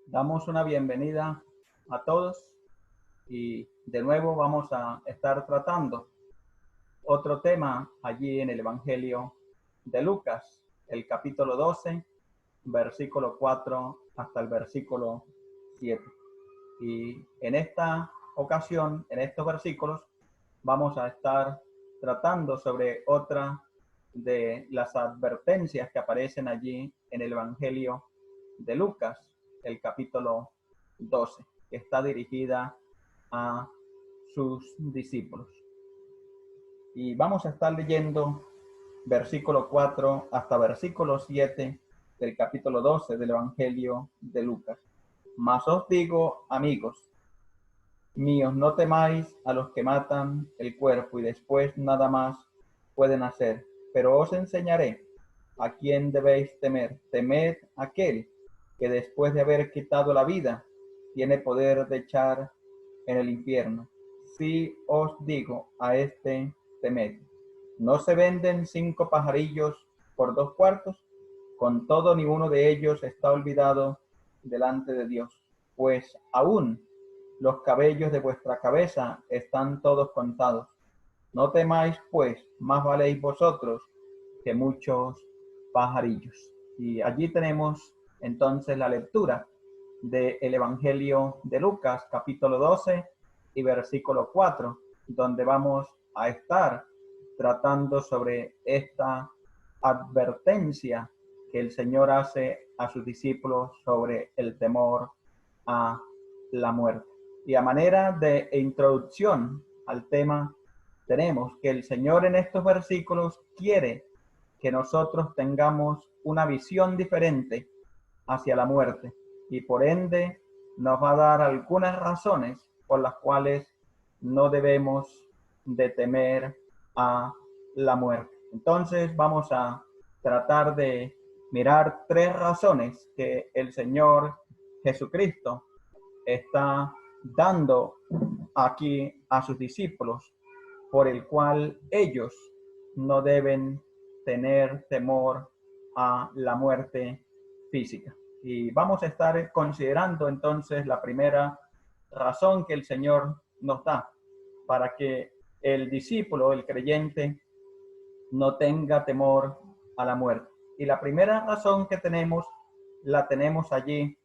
Damos una bienvenida a todos y de nuevo vamos a estar tratando otro tema allí en el Evangelio de Lucas, el capítulo 12, versículo 4 hasta el versículo 7. Y en esta ocasión, en estos versículos, vamos a estar tratando sobre otra de las advertencias que aparecen allí en el Evangelio de Lucas, el capítulo 12, que está dirigida a sus discípulos. Y vamos a estar leyendo versículo 4 hasta versículo 7 del capítulo 12 del Evangelio de Lucas. Mas os digo, amigos míos, no temáis a los que matan el cuerpo y después nada más pueden hacer, pero os enseñaré a quién debéis temer. Temed a aquel que después de haber quitado la vida tiene poder de echar en el infierno. Si os digo a este, temed. ¿No se venden 5 pajarillos por 2 cuartos? Con todo, ni uno de ellos está olvidado delante de Dios, pues aún los cabellos de vuestra cabeza están todos contados. No temáis, pues, más valéis vosotros que muchos pajarillos. Y allí tenemos entonces la lectura del Evangelio de Lucas, capítulo 12 y versículo 4, donde vamos a estar tratando sobre esta advertencia que el Señor hace a sus discípulos sobre el temor a la muerte. Y a manera de introducción al tema, tenemos que el Señor en estos versículos quiere que nosotros tengamos una visión diferente hacia la muerte y por ende nos va a dar algunas razones por las cuales no debemos de temer a la muerte. Entonces vamos a tratar de mirar 3 razones que el Señor Jesucristo está dando aquí a sus discípulos por el cual ellos no deben tener temor a la muerte física. Y vamos a estar considerando entonces la primera razón que el Señor nos da para que el discípulo, el creyente, no tenga temor a la muerte. Y la primera razón que tenemos, la tenemos allí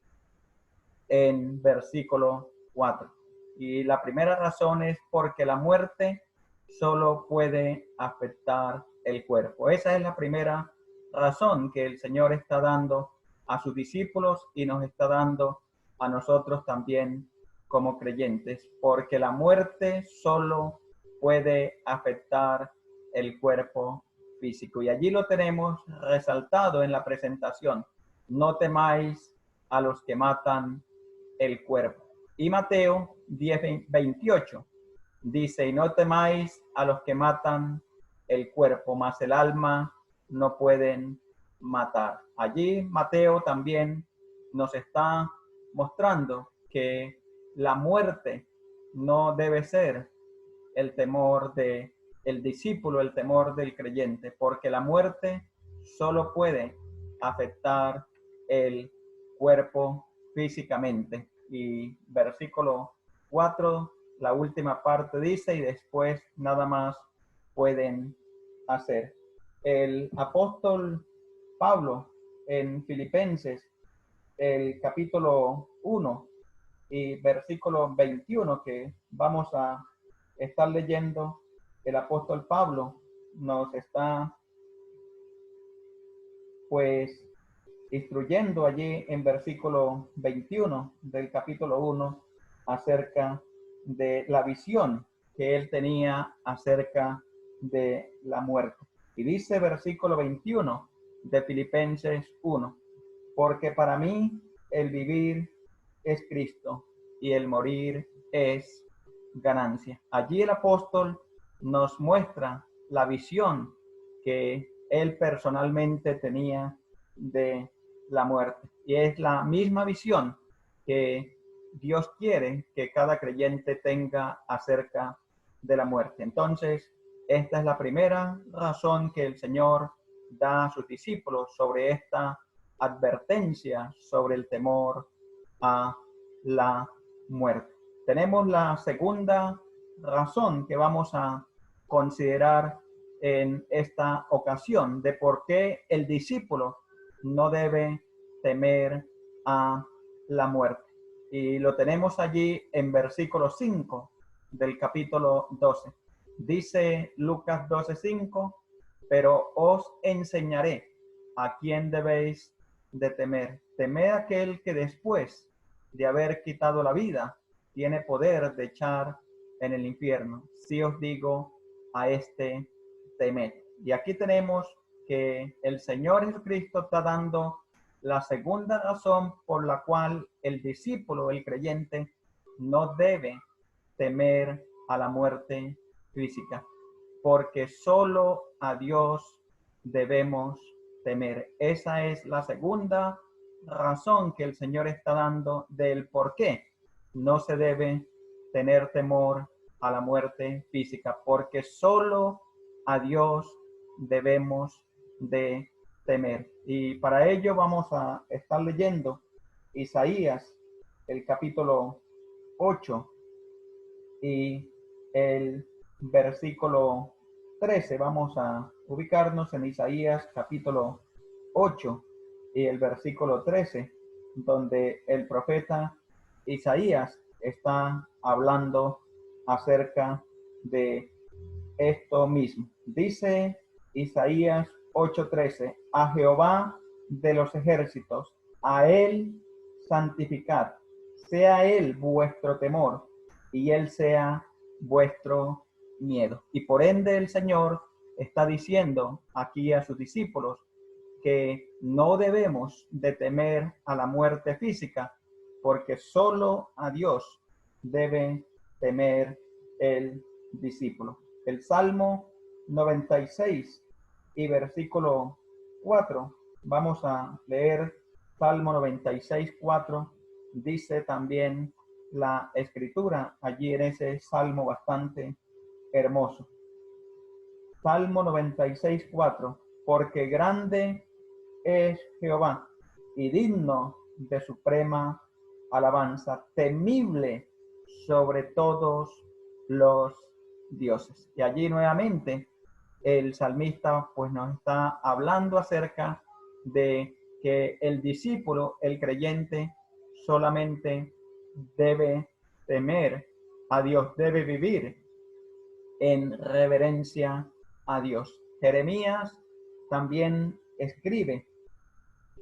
en versículo 4. Y la primera razón es porque la muerte solo puede afectar el cuerpo. Esa es la primera razón que el Señor está dando a sus discípulos y nos está dando a nosotros también como creyentes, porque la muerte solo puede afectar el cuerpo físico. Y allí lo tenemos resaltado en la presentación. No temáis a los que matan el cuerpo. Y Mateo 10:28 dice, y no temáis a los que matan el cuerpo, mas el alma no pueden matar. Allí Mateo también nos está mostrando que la muerte no debe ser el temor de el discípulo, el temor del creyente, porque la muerte solo puede afectar el cuerpo físicamente. Y versículo 4, la última parte dice, y después nada más pueden hacer. El apóstol Pablo en Filipenses, el capítulo 1 y versículo 21 que vamos a estar leyendo, el apóstol Pablo nos está pues instruyendo allí en versículo 21 del capítulo 1 acerca de la visión que él tenía acerca de la muerte. Y dice versículo 21 de Filipenses 1, porque para mí el vivir es Cristo y el morir es ganancia. Allí el apóstol nos muestra la visión que él personalmente tenía de la muerte. Y es la misma visión que Dios quiere que cada creyente tenga acerca de la muerte. Entonces, esta es la primera razón que el Señor da a sus discípulos sobre esta advertencia sobre el temor a la muerte. Tenemos la segunda razón que vamos a considerar en esta ocasión de por qué el discípulo no debe temer a la muerte. Y lo tenemos allí en versículo 5 del capítulo 12. Dice Lucas 12:5, pero os enseñaré a quién debéis de temer. Temed a aquel que después de haber quitado la vida tiene poder de echar en el infierno. Si os digo a este, temed. Y aquí tenemos que el Señor Jesucristo está dando la segunda razón por la cual el discípulo, el creyente, no debe temer a la muerte física, porque solo a Dios debemos temer. Esa es la segunda razón que el Señor está dando del por qué no se debe tener temor a la muerte física, porque solo a Dios debemos de temer. Y para ello vamos a estar leyendo Isaías, el capítulo 8 y el versículo 13. Vamos a ubicarnos en Isaías capítulo 8 y el versículo 13, donde el profeta Isaías está hablando acerca de esto mismo. Dice Isaías 8:13, a Jehová de los ejércitos, a él santificad, sea él vuestro temor y él sea vuestro miedo. Y por ende el Señor está diciendo aquí a sus discípulos que no debemos de temer a la muerte física, porque solo a Dios debe temer el discípulo. El Salmo 96 y versículo 4, vamos a leer Salmo 96:4, dice también la escritura allí en ese salmo bastante hermoso. Salmo 96:4, porque grande es Jehová y digno de suprema alabanza, temible sobre todos los dioses. Y allí nuevamente el salmista pues nos está hablando acerca de que el discípulo, el creyente, solamente debe temer a Dios, debe vivir en reverencia a Dios. Jeremías también escribe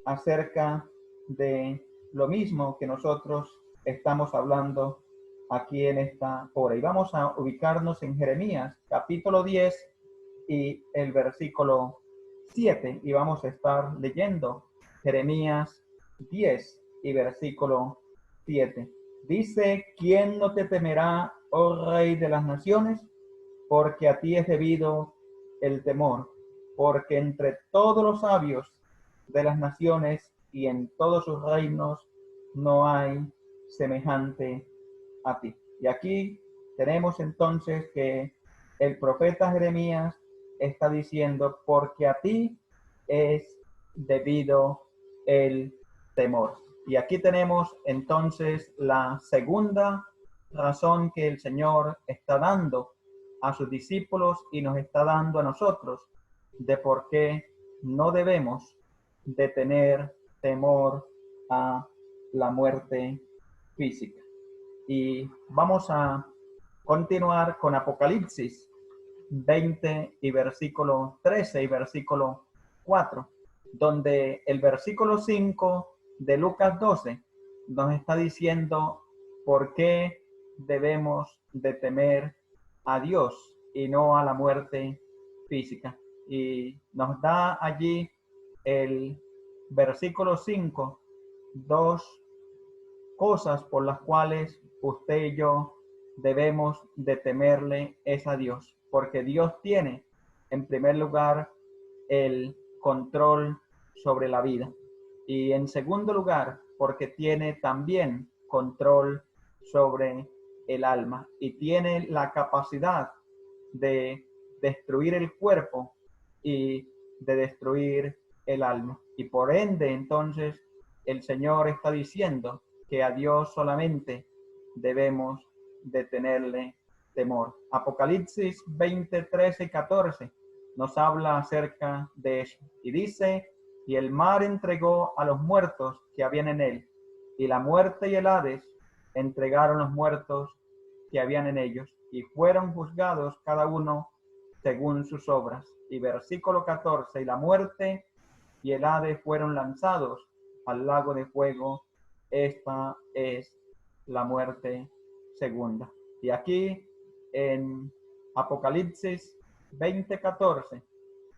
acerca de lo mismo que nosotros estamos hablando aquí en esta hora. Y vamos a ubicarnos en Jeremías capítulo 10 y el versículo 7. Y vamos a estar leyendo Jeremías 10 y versículo 7. Dice, ¿quién no te temerá, oh Rey de las naciones? Porque a ti es debido el temor, porque entre todos los sabios de las naciones y en todos sus reinos no hay semejante a ti. Y aquí tenemos entonces que el profeta Jeremías está diciendo, porque a ti es debido el temor. Y aquí tenemos entonces la segunda razón que el Señor está dando a sus discípulos y nos está dando a nosotros de por qué no debemos de tener temor a la muerte física. Y vamos a continuar con Apocalipsis 20 y versículo 13 y versículo 4, donde el versículo 5 de Lucas 12 nos está diciendo por qué debemos de temer a Dios y no a la muerte física. Y nos da allí el versículo 5 dos cosas por las cuales usted y yo debemos de temerle es a Dios, porque Dios tiene en primer lugar el control sobre la vida y en segundo lugar porque tiene también control sobre el alma y tiene la capacidad de destruir el cuerpo y de destruir el alma. Y por ende entonces el Señor está diciendo que a Dios solamente debemos de tenerle temor. Apocalipsis 20, 13 y 14 nos habla acerca de eso. Y dice, y el mar entregó a los muertos que habían en él, y la muerte y el Hades entregaron los muertos que habían en ellos, y fueron juzgados cada uno según sus obras. Y versículo 14, y la muerte y el Hades fueron lanzados al lago de fuego. Esta es la muerte segunda. Y aquí en Apocalipsis 20:14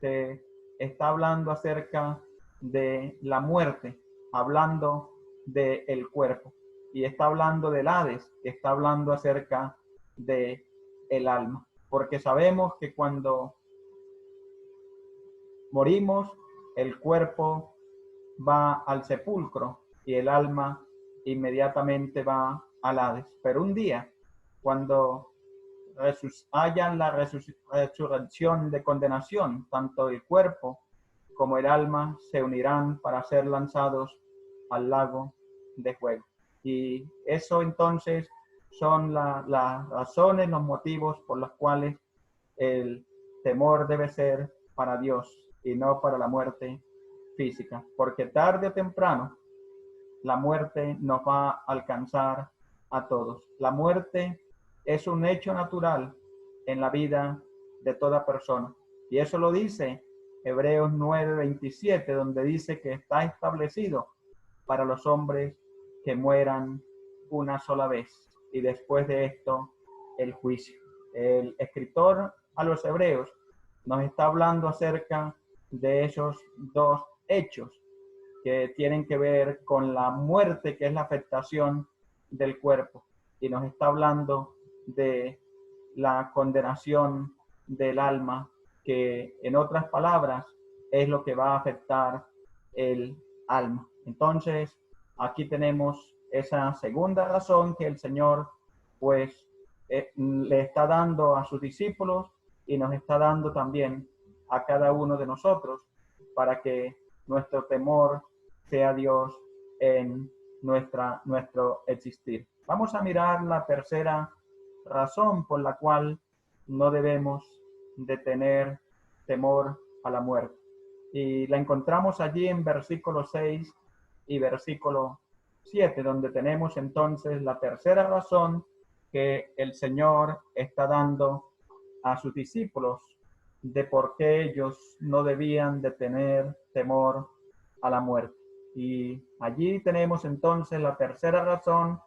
se está hablando acerca de la muerte, hablando del cuerpo, y está hablando del Hades, está hablando acerca de el alma, porque sabemos que cuando morimos, el cuerpo va al sepulcro y el alma inmediatamente va al Hades. Pero un día, cuando hayan la resurrección de condenación, tanto el cuerpo como el alma se unirán para ser lanzados al lago de fuego. Y eso entonces son las razones, los motivos por los cuales el temor debe ser para Dios y no para la muerte física, porque tarde o temprano la muerte nos va a alcanzar a todos. La muerte es un hecho natural en la vida de toda persona, y eso lo dice Hebreos 9:27, donde dice que está establecido para los hombres que mueran una sola vez, y después de esto el juicio. El escritor a los Hebreos nos está hablando acerca de esos dos hechos que tienen que ver con la muerte, que es la afectación del cuerpo, y nos está hablando de la condenación del alma, que en otras palabras es lo que va a afectar el alma. Entonces, aquí tenemos esa segunda razón que el Señor pues le está dando a sus discípulos y nos está dando también a cada uno de nosotros para que nuestro temor sea Dios en nuestro existir. Vamos a mirar la tercera razón por la cual no debemos de tener temor a la muerte. Y la encontramos allí en versículo 6 y versículo 7, donde tenemos entonces la tercera razón que el Señor está dando a sus discípulos de por qué ellos no debían de tener temor a la muerte. Y allí tenemos entonces la tercera razón,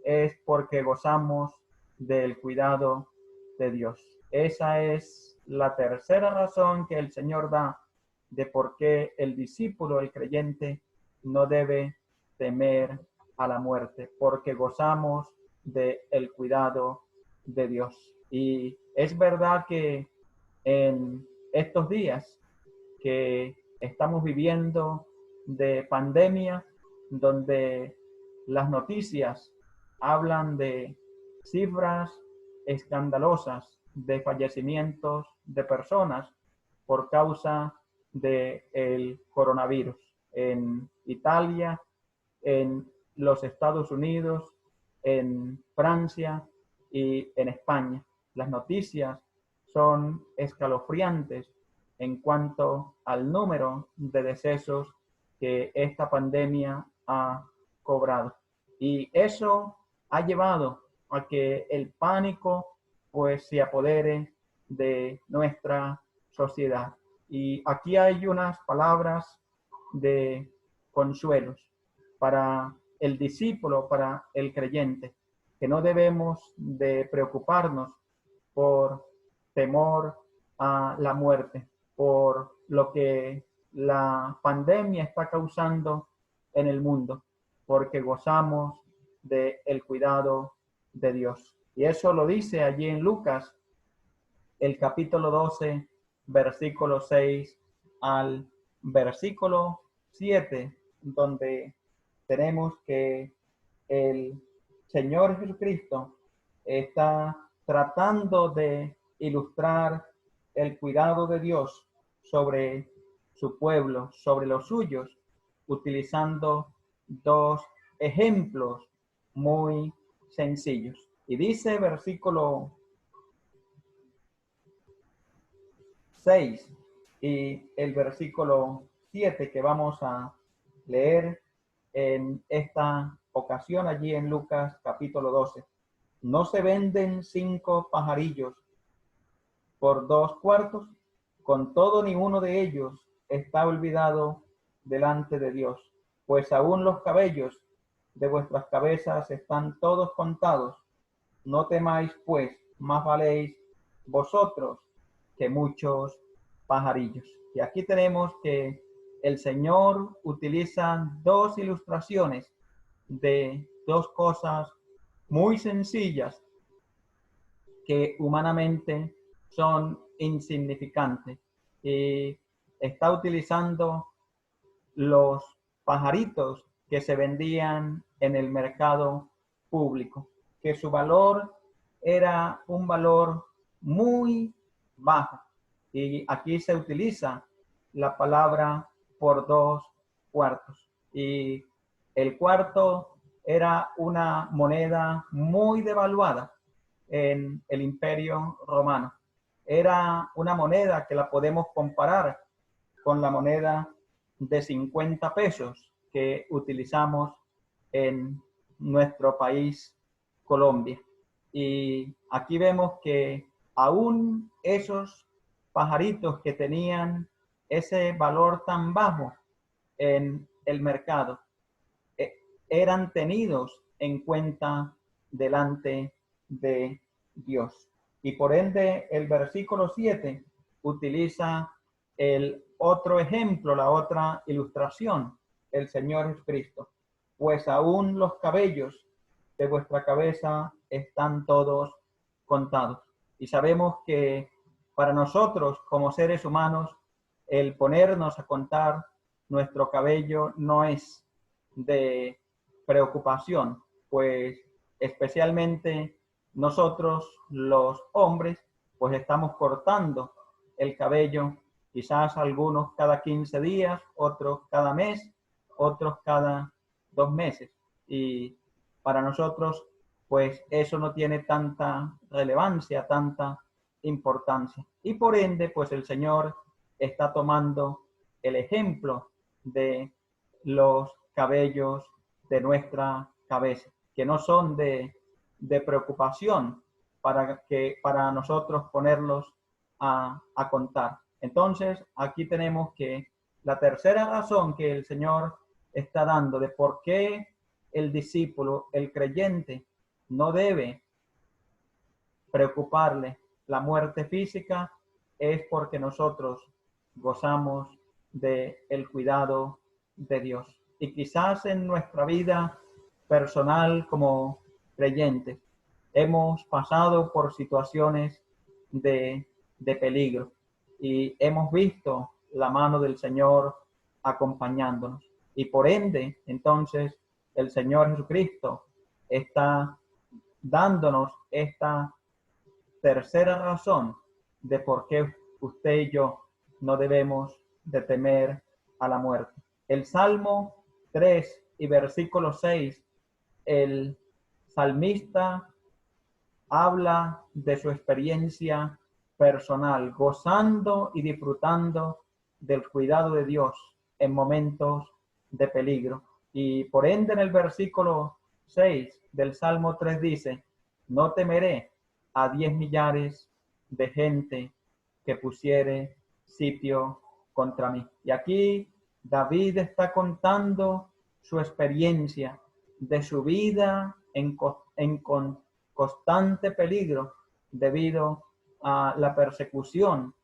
es porque gozamos del cuidado de Dios. Esa es la tercera razón que el Señor da de por qué el discípulo, el creyente, no debe temer a la muerte, porque gozamos del cuidado de Dios. Y es verdad que en estos días que estamos viviendo de pandemia, donde las noticias hablan de cifras escandalosas de fallecimientos de personas por causa del coronavirus en Italia, en los Estados Unidos, en Francia y en España. Las noticias son escalofriantes en cuanto al número de decesos que esta pandemia ha cobrado. Y eso ha llevado a que el pánico pues se apodere de nuestra sociedad. Y aquí hay unas palabras de consuelos para el discípulo, para el creyente, que no debemos de preocuparnos por temor a la muerte, por lo que la pandemia está causando en el mundo, porque gozamos del cuidado de Dios. Y eso lo dice allí en Lucas, el capítulo 12, versículo 6 al versículo 7, donde tenemos que el Señor Jesucristo está tratando de ilustrar el cuidado de Dios sobre su pueblo, sobre los suyos, utilizando dos ejemplos muy sencillos. Y dice versículo 6 y el versículo 7 que vamos a leer en esta ocasión allí en Lucas capítulo 12. ¿No se venden 5 pajarillos por 2 cuartos? Con todo, ni uno de ellos está olvidado delante de Dios, pues aún los cabellos de vuestras cabezas están todos contados. No temáis, pues, más valéis vosotros que muchos pajarillos. Y aquí tenemos que el Señor utiliza 2 ilustraciones de 2 cosas muy sencillas que humanamente son insignificantes. Y está utilizando los pajaritos que se vendían en el mercado público, que su valor era un valor muy bajo. Y aquí se utiliza la palabra por 2 cuartos. Y el cuarto era una moneda muy devaluada en el Imperio Romano. Era una moneda que la podemos comparar con la moneda de 50 pesos que utilizamos en nuestro país, Colombia. Y aquí vemos que aún esos pajaritos que tenían ese valor tan bajo en el mercado eran tenidos en cuenta delante de Dios. Y por ende el versículo 7 utiliza el otro ejemplo, la otra ilustración, el Señor Jesucristo. Pues aún los cabellos de vuestra cabeza están todos contados. Y sabemos que para nosotros como seres humanos, el ponernos a contar nuestro cabello no es de preocupación, pues especialmente nosotros los hombres, pues estamos cortando el cabello, quizás algunos cada 15 días, otros cada mes, otros cada 2 meses. Y para nosotros, pues eso no tiene tanta relevancia, tanta importancia. Y por ende, pues el Señor está tomando el ejemplo de los cabellos de nuestra cabeza, que no son de preocupación para nosotros ponerlos a contar. Entonces, aquí tenemos que la tercera razón que el Señor está dando de por qué el discípulo, el creyente, no debe preocuparle la muerte física es porque nosotros gozamos del cuidado de Dios. Y quizás en nuestra vida personal como creyentes hemos pasado por situaciones de peligro y hemos visto la mano del Señor acompañándonos. Y por ende, entonces, el Señor Jesucristo está dándonos esta tercera razón de por qué usted y yo no debemos de temer a la muerte. El Salmo 3 y versículo 6, el salmista habla de su experiencia personal, gozando y disfrutando del cuidado de Dios en momentos de peligro. Y por ende en el versículo 6 del Salmo 3 dice, no temeré a 10 millares de gente que pusiere sitio contra mí. Y aquí David está contando su experiencia de su vida en constante peligro debido a la persecución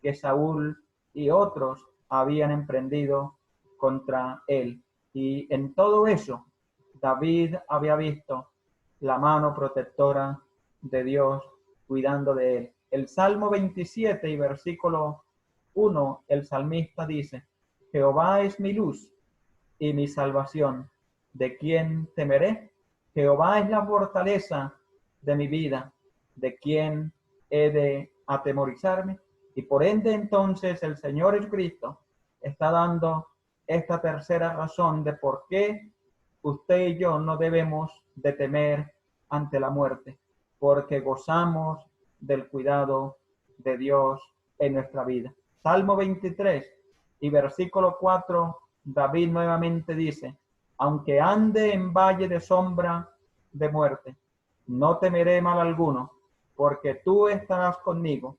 que Saúl y otros habían emprendido contra él. Y en todo eso, David había visto la mano protectora de Dios cuidando de él. El Salmo 27 y versículo 1, el salmista dice, Jehová es mi luz y mi salvación. ¿De quién temeré? Jehová es la fortaleza de mi vida. ¿De quién he de atemorizarme? Y por ende entonces el Señor Jesucristo está dando esta tercera razón de por qué usted y yo no debemos de temer ante la muerte, porque gozamos del cuidado de Dios en nuestra vida. Salmo 23 y versículo 4, David nuevamente dice, aunque ande en valle de sombra de muerte, no temeré mal alguno, porque tú estarás conmigo,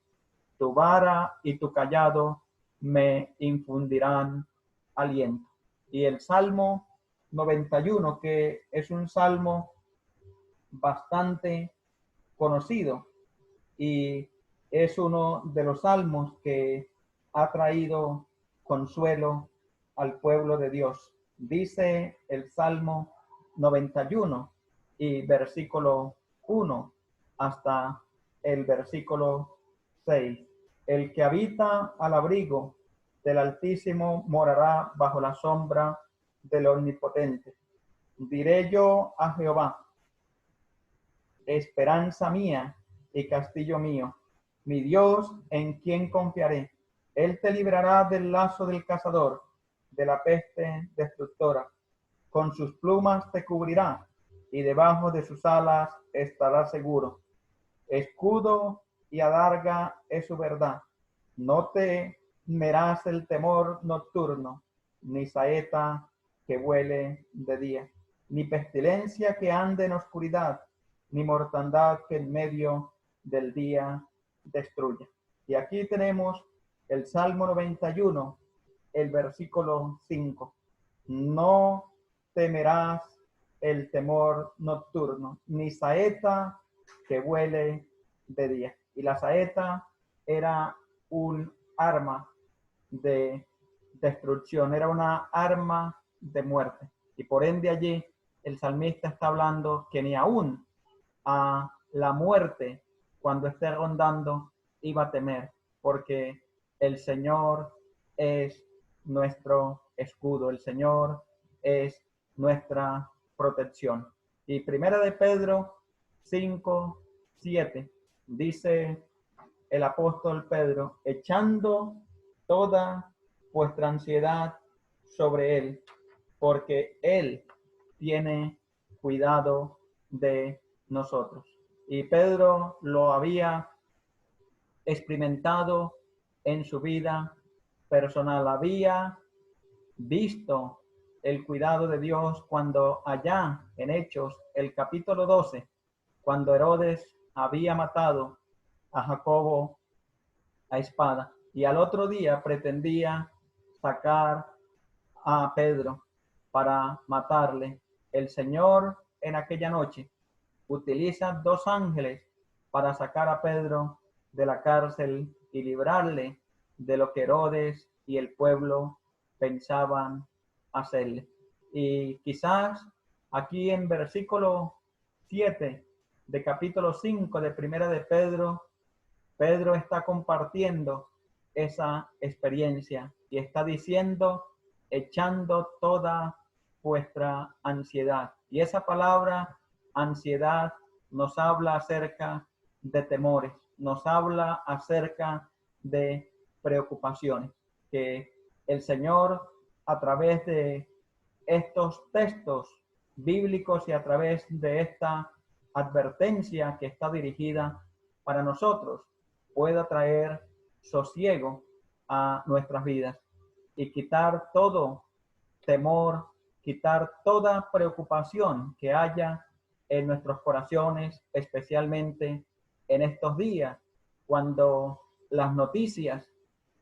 tu vara y tu cayado me infundirán aliento. Y el Salmo 91, que es un salmo bastante conocido y es uno de los salmos que ha traído consuelo al pueblo de Dios. Dice el Salmo 91 y versículo 1 hasta el versículo 6. El que habita al abrigo del Altísimo morará bajo la sombra del Omnipotente. Diré yo a Jehová, esperanza mía y castillo mío, mi Dios en quien confiaré. Él te librará del lazo del cazador, de la peste destructora. Con sus plumas te cubrirá y debajo de sus alas estarás seguro. Escudo y adarga es su verdad. No temerás el temor nocturno, ni saeta que vuele de día, ni pestilencia que ande en oscuridad, ni mortandad que en medio del día destruya. Y aquí tenemos el Salmo 91, el versículo 5. No temerás el temor nocturno, ni saeta que vuele de día. Y la saeta era un arma de destrucción, era una arma de muerte. Y por ende allí el salmista está hablando que ni aún a la muerte, cuando esté rondando, iba a temer, porque el Señor es nuestro escudo, el Señor es nuestra protección. Y primera de Pedro 5:7 dice el apóstol Pedro, echando toda vuestra ansiedad sobre él, porque él tiene cuidado de nosotros. Y Pedro lo había experimentado en su vida personal, había visto el cuidado de Dios cuando allá en Hechos, el capítulo 12, cuando Herodes había matado a Jacobo a espada y al otro día pretendía sacar a Pedro para matarle. El Señor en aquella noche utiliza 2 ángeles para sacar a Pedro de la cárcel y librarle de lo que Herodes y el pueblo pensaban hacerle. Y quizás aquí en versículo 7 de capítulo 5 de primera de Pedro, Pedro está compartiendo esa experiencia y está diciendo, echando toda vuestra ansiedad. Y esa palabra ansiedad nos habla acerca de temores, nos habla acerca de preocupaciones, que el Señor a través de estos textos bíblicos y a través de esta advertencia que está dirigida para nosotros pueda traer sosiego a nuestras vidas y quitar todo temor, quitar toda preocupación que haya en nuestros corazones, especialmente en estos días, cuando las noticias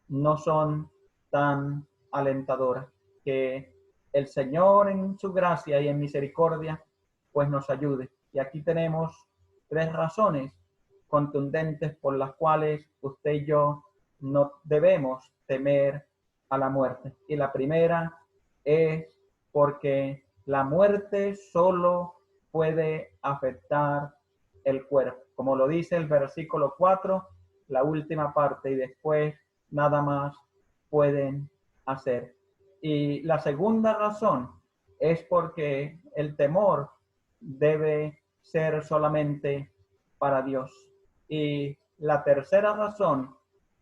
no son tan alentadoras. Que el Señor en su gracia y en misericordia, pues nos ayude. Y aquí tenemos 3 razones contundentes por las cuales usted y yo no debemos temer a la muerte. Y la primera es porque la muerte solo puede afectar el cuerpo. Como lo dice el versículo 4, la última parte, y después nada más pueden hacer. Y la segunda razón es porque el temor debe ser solamente para Dios. Y la tercera razón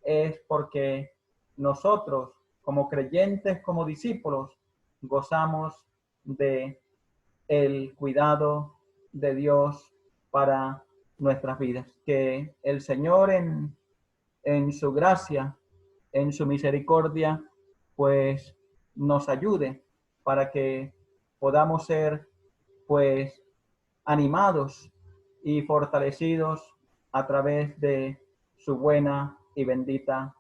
es porque nosotros, como creyentes, como discípulos, gozamos de el cuidado de Dios para nuestras vidas. Que el Señor en su gracia, en su misericordia, pues nos ayude para que podamos ser pues animados y fortalecidos a través de su buena y bendita